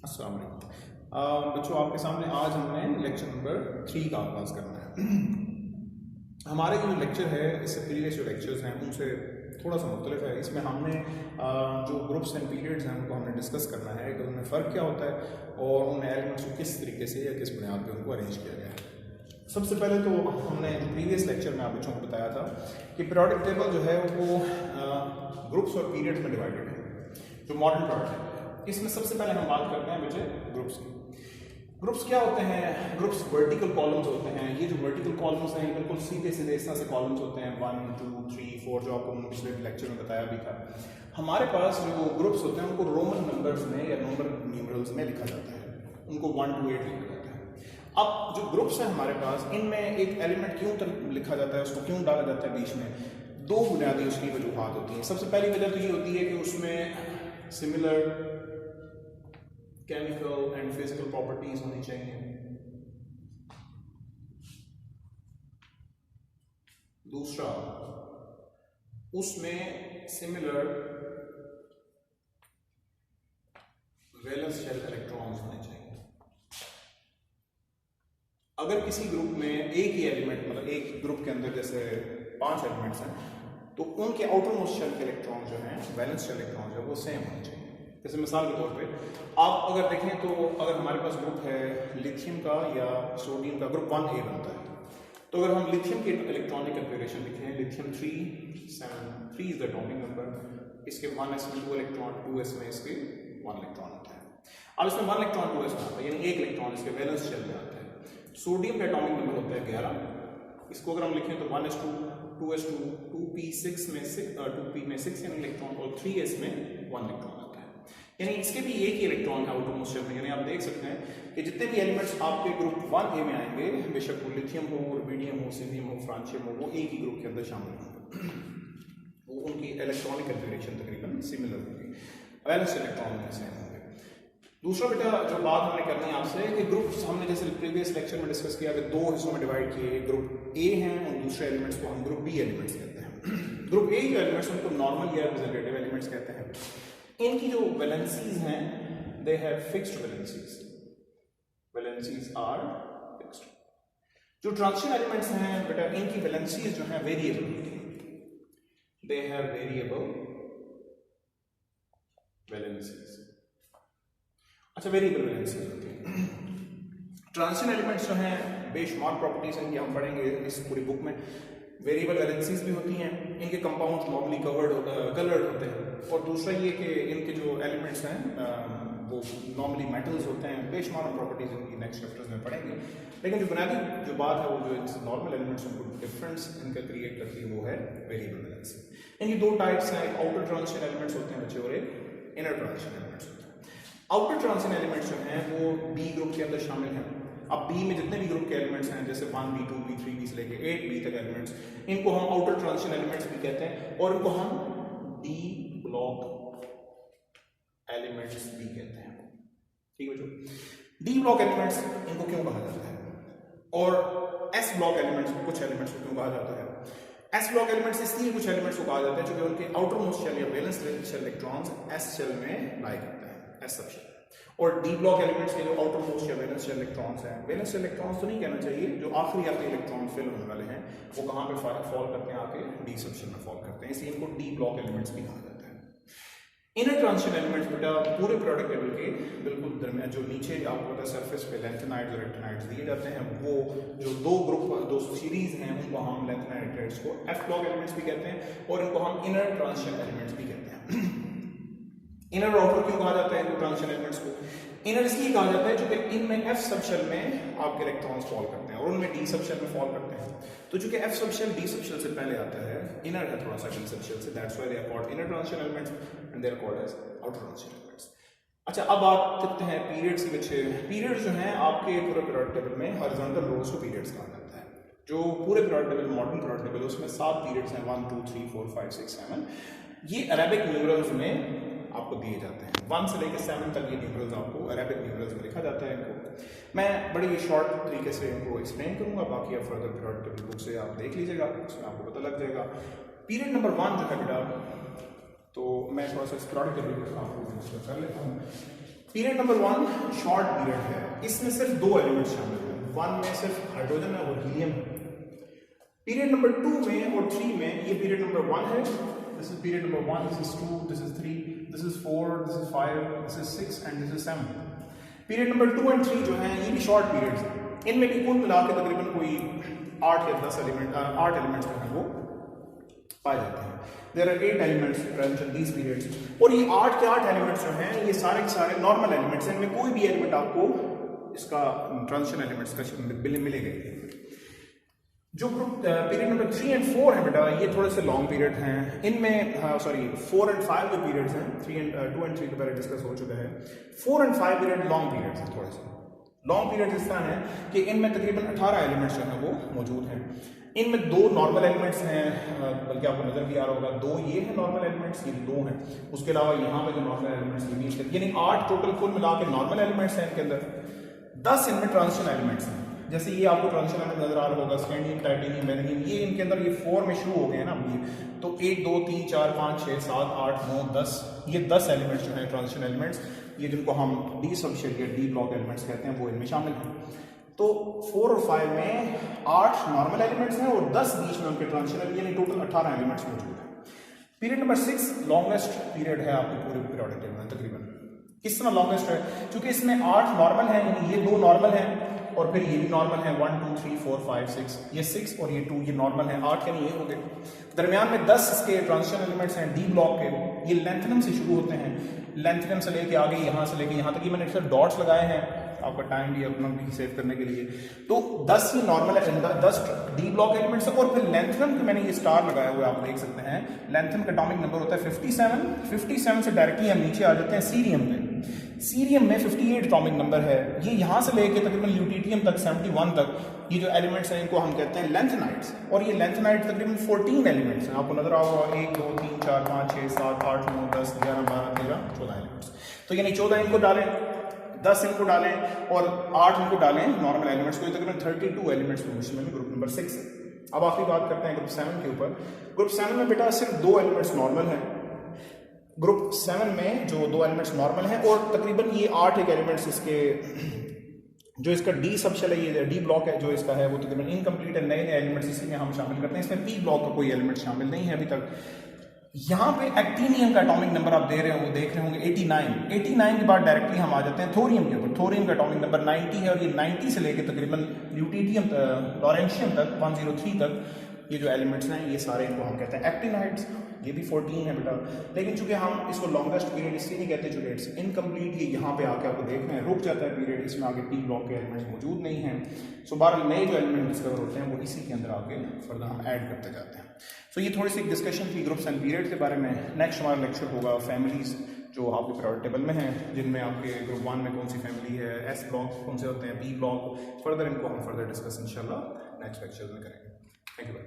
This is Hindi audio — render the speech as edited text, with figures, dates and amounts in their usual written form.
अस्सलाम वालेकुम बच्चों, आपके सामने आज हमने लेक्चर नंबर 3 का आगाज़ करना है। हमारे जो लेक्चर है इससे प्रीवियस जो लेक्चर्स हैं उनसे थोड़ा सा मुख्तलिफ है। इसमें हमने जो ग्रुप्स एंड पीरियड्स हैं उनको हमने डिस्कस करना है कि उनमें फ़र्क क्या होता है और उन एलिमेंट्स को किस तरीके से या किस बुनियाद पर उनको अरेंज किया गया है। सबसे पहले तो हमने जो प्रीवियस लेक्चर में आप बच्चों को बताया था कि पीरियोडिक टेबल जो है वो ग्रुप्स और पीरियड्स में डिवाइडेड है। जो मॉडर्न पीरियड है इसमें सबसे पहले हम बात करते हैं बच्चे ग्रुप्स की। ग्रुप्स क्या होते हैं? ग्रुप्स वर्टिकल कॉलम्स होते हैं। ये जो वर्टिकल कॉलम्स हैं बिल्कुल सीधे सीधे इस तरह से कॉलम्स होते हैं 1 2 3 4 जो आपको पिछले लेक्चर में बताया भी था। हमारे पास जो ग्रुप्स होते हैं उनको रोमन नंबर्स में या नंबर न्यूमरल्स में लिखा जाता है। उनको 1 to 8 लिखा जाता है। अब जो ग्रुप्स हैं हमारे पास इनमें एक एलिमेंट क्यों लिखा जाता है, उसको क्यों डाला जाता है बीच में, दो बुनियादी उसकी वजूहात होती हैं। सबसे पहली वजह तो ये होती है कि उसमें similar chemical and physical properties होनी चाहिए। दूसरा, उसमें सिमिलर वैलेंस शेल इलेक्ट्रॉन्स होने चाहिए। अगर किसी ग्रुप में एक ही एलिमेंट, मतलब एक ग्रुप के अंदर जैसे 5 एलिमेंट्स हैं तो उनके आउटर मोस्ट शेल के इलेक्ट्रॉन जो हैं, वैलेंस शेल इलेक्ट्रॉन जो है वो सेम होने चाहिए। जैसे मिसाल के तौर पे आप अगर देखें तो अगर हमारे पास ग्रुप है लिथियम का या सोडियम का, ग्रुप 1A बनता है। तो अगर हम लिथियम की इलेक्ट्रॉनिक कन्फिगरेशन लिखें, lithium 3 7 3 is the atomic number. इसके 1s में 2 इलेक्ट्रॉन, 2s में इसके 1 इलेक्ट्रॉन होता है। अब इसमें 1 इलेक्ट्रॉन 2s में आता है, यानी 1 इलेक्ट्रॉन इसके वैलेंस शेल में आता है। सोडियम का एटॉमिक नंबर होता है 11। इसको अगर हम लिखें तो 1s2 2s2 2p6 में 2p में 6 यानी इलेक्ट्रॉन, और 3s में 1 इलेक्ट्रॉन आता है। यानी इसके भी एक ही इलेक्ट्रॉन है आउटर मोस्ट शेल में। यानी आप देख सकते हैं कि जितने भी एलिमेंट्स आपके ग्रुप 1A में आएंगे, बेशक वो लिथियम हो, रुबिडियम हो, सीजियम हो, फ्रांशियम हो, वो एक ही ग्रुप के अंदर शामिल होंगे। वो उनकी इलेक्ट्रॉनिक कन्फिगरेशन तकरीबन सिमिलर होगी, वैलेंस इलेक्ट्रॉन में सेम होंगे। दूसरा बेटा जो बात हमने करनी है आपसे कि ग्रुप्स हमने जैसे प्रीवियस लेक्चर में डिस्कस किया कि 2 हिस्सों में डिवाइड किए। ग्रुप ए हैं और दूसरे एलिमेंट्स को हम ग्रुप बी एलिमेंट्स कहते हैं। ग्रुप ए जो एलिमेंट्स उनको नॉर्मल या रिप्रेजेंटेटिव एलिमेंट्स कहते हैं। इनकी जो वैलेंसीज हैं they have fixed valencies, valencies are fixed. जो ट्रांजिशन एलिमेंट्स हैं बेटा इनकी वैलेंसीज जो हैं वेरिएबल होती हैं, दे हैव वेरिएबल वैलेंसीज। अच्छा, वेरिएबल वैलेंसीज होती हैं। ट्रांजिशन एलिमेंट्स जो हैं बेशुमार प्रॉपर्टीज इनकी हम पढ़ेंगे इस पूरी बुक में। वेरिएबल वैलेंसीज भी होती हैं। इनके कंपाउंड्स नॉर्मली कलर्ड होते हैं। और दूसरा ये कि इनके जो एलिमेंट्स हैं वो नॉर्मली मेटल्स होते हैं। बेशुमार प्रॉपर्टीज इनकी नेक्स्ट चैप्टर्स में पढ़ेंगे। लेकिन जो बुनियादी जो बात है वो जो इनसे नॉर्मल एलिमेंट्स उनको डिफरेंस इनका क्रिएट करती है वो है वेरिएबल वैलेंसी। इनकी 2 टाइप्स हैं, एक आउटर ट्रांजिशन एलिमेंट्स होते हैं बच्चे और एक इनर ट्रांजिशन एलिमेंट्स होते हैं। आउटर ट्रांजिशन एलिमेंट्स जो हैं वो बी ग्रुप के अंदर शामिल हैं। अब बी में जितने भी ग्रुप के एलिमेंट्स हैं जैसे 1b 2b 3b से लेके 8b तक एलिमेंट्स, इनको हम आउटर ट्रांजिशन एलिमेंट्स भी कहते हैं और इनको हम डी ब्लॉक एलिमेंट्स भी कहते हैं। ठीक है बच्चों, डी ब्लॉक एलिमेंट्स इनको क्यों कहा जाता है और एस ब्लॉक एलिमेंट्स, कुछ एलिमेंट्स को क्यों कहा जाता है? एस ब्लॉक एलिमेंट्स इसलिए कुछ एलिमेंट्स को कहा जाता है क्योंकि उनके आउटर मोस्ट शेल या valence shell electrons S shell में लाई करते हैं, एस सब शेल। और डी ब्लॉक एलिमेंट्स के जो आउटर मोस्ट या वैलेंस शेल इलेक्ट्रॉन्स हैं, वैलेंस शेल इलेक्ट्रॉन्स तो नहीं कहना चाहिए, जो आखिरी आपके इलेक्ट्रॉन फिल होने वाले हैं वो कहाँ पे फॉल करते हैं? आके डी सेक्शन में फॉल करते हैं, इसलिए इनको डी ब्लॉक एलिमेंट्स भी कहा जाता है। इनर ट्रांजिशन एलिमेंट्स बेटा पूरे प्रोडक्ट टेबल के बिल्कुल दरमियान जो नीचे आपको पता सरफेस पे लैंथेनाइड्स और एक्टिनाइड्स दिए जाते हैं, वो जो दो सीरीज हैं उनको हम लैंथेनाइड एक्टिनाइड्स को एफ ब्लॉक एलिमेंट्स भी कहते हैं और इनको हम इनर ट्रांजिशन एलिमेंट्स भी कहते हैं। इनर और आउटर क्यों कहा जाता है इनको ट्रांजिशन एलिमेंट्स को? इनर इसलिए कहा जाता है क्योंकि इनमें एफ सब शेल में आपके इलेक्ट्रॉन्स फॉल करते हैं और उनमें डी सब शेल में फॉल करते हैं। तो चूंकि एफ सब शेल डी सब शेल से पहले आता है, इनर है थोड़ा सा डी सब शेल से, that's why they are called inner transition elements and they are called as outer transition elements. अच्छा, अब बात करते हैं पीरियड्स की बच्चे। पीरियड्स जो हैं आपके पूरे पीरियोडिक टेबल में हॉरिजॉन्टल रोज को पीरियड्स कहा जाता है। जो पूरे periodic table modern periodic table है उसमें 7 पीरियड्स हैं, 1 2 3 4 5 6 7। ये अरेबिक न्यूमरल्स में आपको दिए जाते हैं। 1 से लेकर 7 तक ये न्यूमरल्स आपको अरेबिक न्यूमरल्स में लिखा जाता है। इनको मैं बड़ी शॉर्ट तरीके से इनको एक्सप्लेन करूंगा, बाकी आप फर्दर पीरियोडिक टेबल बुक से आप देख लीजिएगा, उसमें आपको पता लग जाएगा। पीरियड नंबर 1 जो है बेटा, तो मैं थोड़ा सा पीरियोडिक टेबल आपको डिस्कस कर लेता हूँ। पीरियड नंबर 1 शॉर्ट पीरियड है, इसमें सिर्फ 2 एलिमेंट्स शामिल हैं, 1 में सिर्फ हाइड्रोजन है और हीलियम है। पीरियड नंबर 2 में और 3 में, ये पीरियड नंबर 1 है, this is period number 1, this is 2, this is 3, this is 4, this is 5, this is 6 and this is 7। Period number 2 and 3 जो हैं ये भी शॉर्ट पीरियड्स हैं, इनमें भी कुल मिला के तकरीबन कोई 8 या 10 8 एलिमेंट्स जो हैं वो पाए जाते हैं। There are 8 elements present in these periods, और ये 8 के 8 एलिमेंट्स जो हैं ये सारे के सारे नॉर्मल एलिमेंट्स हैं, इनमें कोई भी एलिमेंट आपको इसका ट्रांजिशन एलिमेंट्स का मिलेगा। जो ग्रुप पीरियड नंबर 3 एंड 4 है बेटा, ये थोड़े से लॉन्ग पीरियड हैं, इनमें 4 एंड 5 जो पीरियड्स हैं, 2 एंड 3 के बारे में डिस्कस हो चुका है। 4 एंड 5 पीरियड लॉन्ग पीरियड्स हैं, थोड़े से लॉन्ग पीरियड इस तरह है कि इनमें तकरीबन 18 एलिमेंट्स जो हैं वो मौजूद हैं। इनमें 2 नॉर्मल एलिमेंट्स हैं, बल्कि आपको नजर भी आ रहा होगा, 2 ये हैं नॉर्मल एलिमेंट्स, ये 2 हैं, उसके अलावा यहाँ पे जो नॉर्मल एलिमेंट्स ये भी, यानी 8 टोटल कुल मिला के नॉर्मल एलिमेंट्स हैं इनके अंदर। 10 इनमें ट्रांजिशन एलिमेंट्स हैं, जैसे ये आपको ट्रांजिशन एलिमेंट नजर आ रहा होगा, स्कैंडियम, टाइटेनियम, वेनेडियम, ये इनके अंदर ये 4 में शुरू हो गए हैं ना ये, तो 1 2 3 4 5 6 7 8 9 10, ये 10 एलिमेंट्स जो हैं ट्रांजिशन एलिमेंट्स, ये जिनको हम डी सबशेल या डी ब्लॉक एलिमेंट्स कहते हैं वो इनमें शामिल हैं। तो 4 और 5 में 8 नॉर्मल एलिमेंट्स हैं और 10 बीच में उनके ट्रांजिशन, यानी टोटल 18 एलिमेंट्स मौजूद हैं। पीरियड नंबर 6 लॉन्गेस्ट पीरियड है आपके पूरे पीरियोडिक टेबल में तकरीबन। किस तरह लॉन्गेस्ट है? क्योंकि इसमें 8 नॉर्मल हैं, यानी ये 2 नॉर्मल हैं और फिर ये भी नॉर्मल है, 1 2 3 4 5 6, ये 6 और ये 2 ये नॉर्मल है, 8 यानी ये हो गए। दरमियान में 10 इसके ट्रांजिशन एलिमेंट्स हैं डी ब्लॉक के, ये लेंथनम से शुरू होते हैं, लेंथनम से लेके आगे यहाँ से लेके यहाँ तक, ये मैंने सिर्फ डॉट्स लगाए हैं आपका टाइम भी अपना भी सेव करने के लिए। तो 10 ये नॉर्मल है, 10 डी ब्लॉक एलिमेंट्स है, और फिर लेंथनम के मैंने ये स्टार लगाया हुआ है, आप देख सकते हैं। लेंथनम का एटॉमिक नंबर होता है 57, 57 से डायरेक्टली हम नीचे आ जाते हैं सीरियम पे। सीरियम में 58 एटॉमिक नंबर है, ये यहाँ से लेके तकरीबन ल्यूटिटियम तक 71 तक ये जो एलिमेंट्स हैं इनको हम कहते हैं लेंथेनाइट्स, और ये लेंथेनाइट तकरीबन 14 एलिमेंट्स हैं, आपको नजर आ रहा होगा 1 2 3 4 5 6 7 8 9 10 11 12 13 14 एलिमेंट्स। तो यानी 14 इनको डालें, 10 इनको डालें और 8 इनको डालें नॉर्मल एलिमेंट्स को, तकरीबन 32 एलिमेंट्स में ग्रुप नंबर 6 है। अब आखिरी बात करते हैं ग्रुप 7 के ऊपर। ग्रुप 7 में बेटा सिर्फ 2 एलिमेंट्स नॉर्मल हैं। ग्रुप 7 में जो 2 एलिमेंट्स नॉर्मल हैं और तकरीबन ये 8 एक एलिमेंट्स इसके, जो इसका डी सबशेल है, ये डी ब्लॉक है जो इसका है वो तकरीबन इनकम्प्लीट है, नए नए एलिमेंट्स इसी में हम शामिल करते हैं। इसमें पी ब्लॉक का कोई एलिमेंट शामिल नहीं है अभी तक। यहाँ पे एक्टिनियम का एटॉमिक नंबर आप देख रहे होंगे 89। 89 के बाद डायरेक्टली हम आ जाते हैं थोरियम के ऊपर। थोरियम का एटॉमिक नंबर 90 है और ये 90 से लेके तकरीबन ल्यूटिटियम लॉरेंशियम तक 103 तक ये जो एलिमेंट्स हैं ये सारे इनको हम कहते हैं एक्टिनाइड्स। ये भी 14 है बेटा, लेकिन चूंकि हम इसको लॉन्गेस्ट पीरियड इसलिए नहीं कहते चूंकि इट्स इनकम्प्लीट, ये यहाँ पे आके आपको देखना है रुक जाता है पीरियड, इसमें आगे पी ब्लॉक के एलिमेंट्स मौजूद नहीं हैं। सो 12 नए जो एलिमेंट डिस्कवर होते हैं वो इसी के अंदर आगे फर्दर हम ऐड करते जाते हैं। सो ये थोड़ी सी डिस्कशन थी ग्रुप्स एंड पीरियड के बारे में। नेक्स्ट हमारा लेक्चर होगा फैमिलीज जो आपके पीरियोडिक टेबल में हैं, जिनमें आपके ग्रुप 1 में कौन सी फैमिली है, एस ब्लॉक कौन से होते हैं, बी ब्लॉक, फर्दर इनको हम फर्दर डिस्कस इंशाल्लाह नेक्स्ट लेक्चर में करेंगे। Thank you.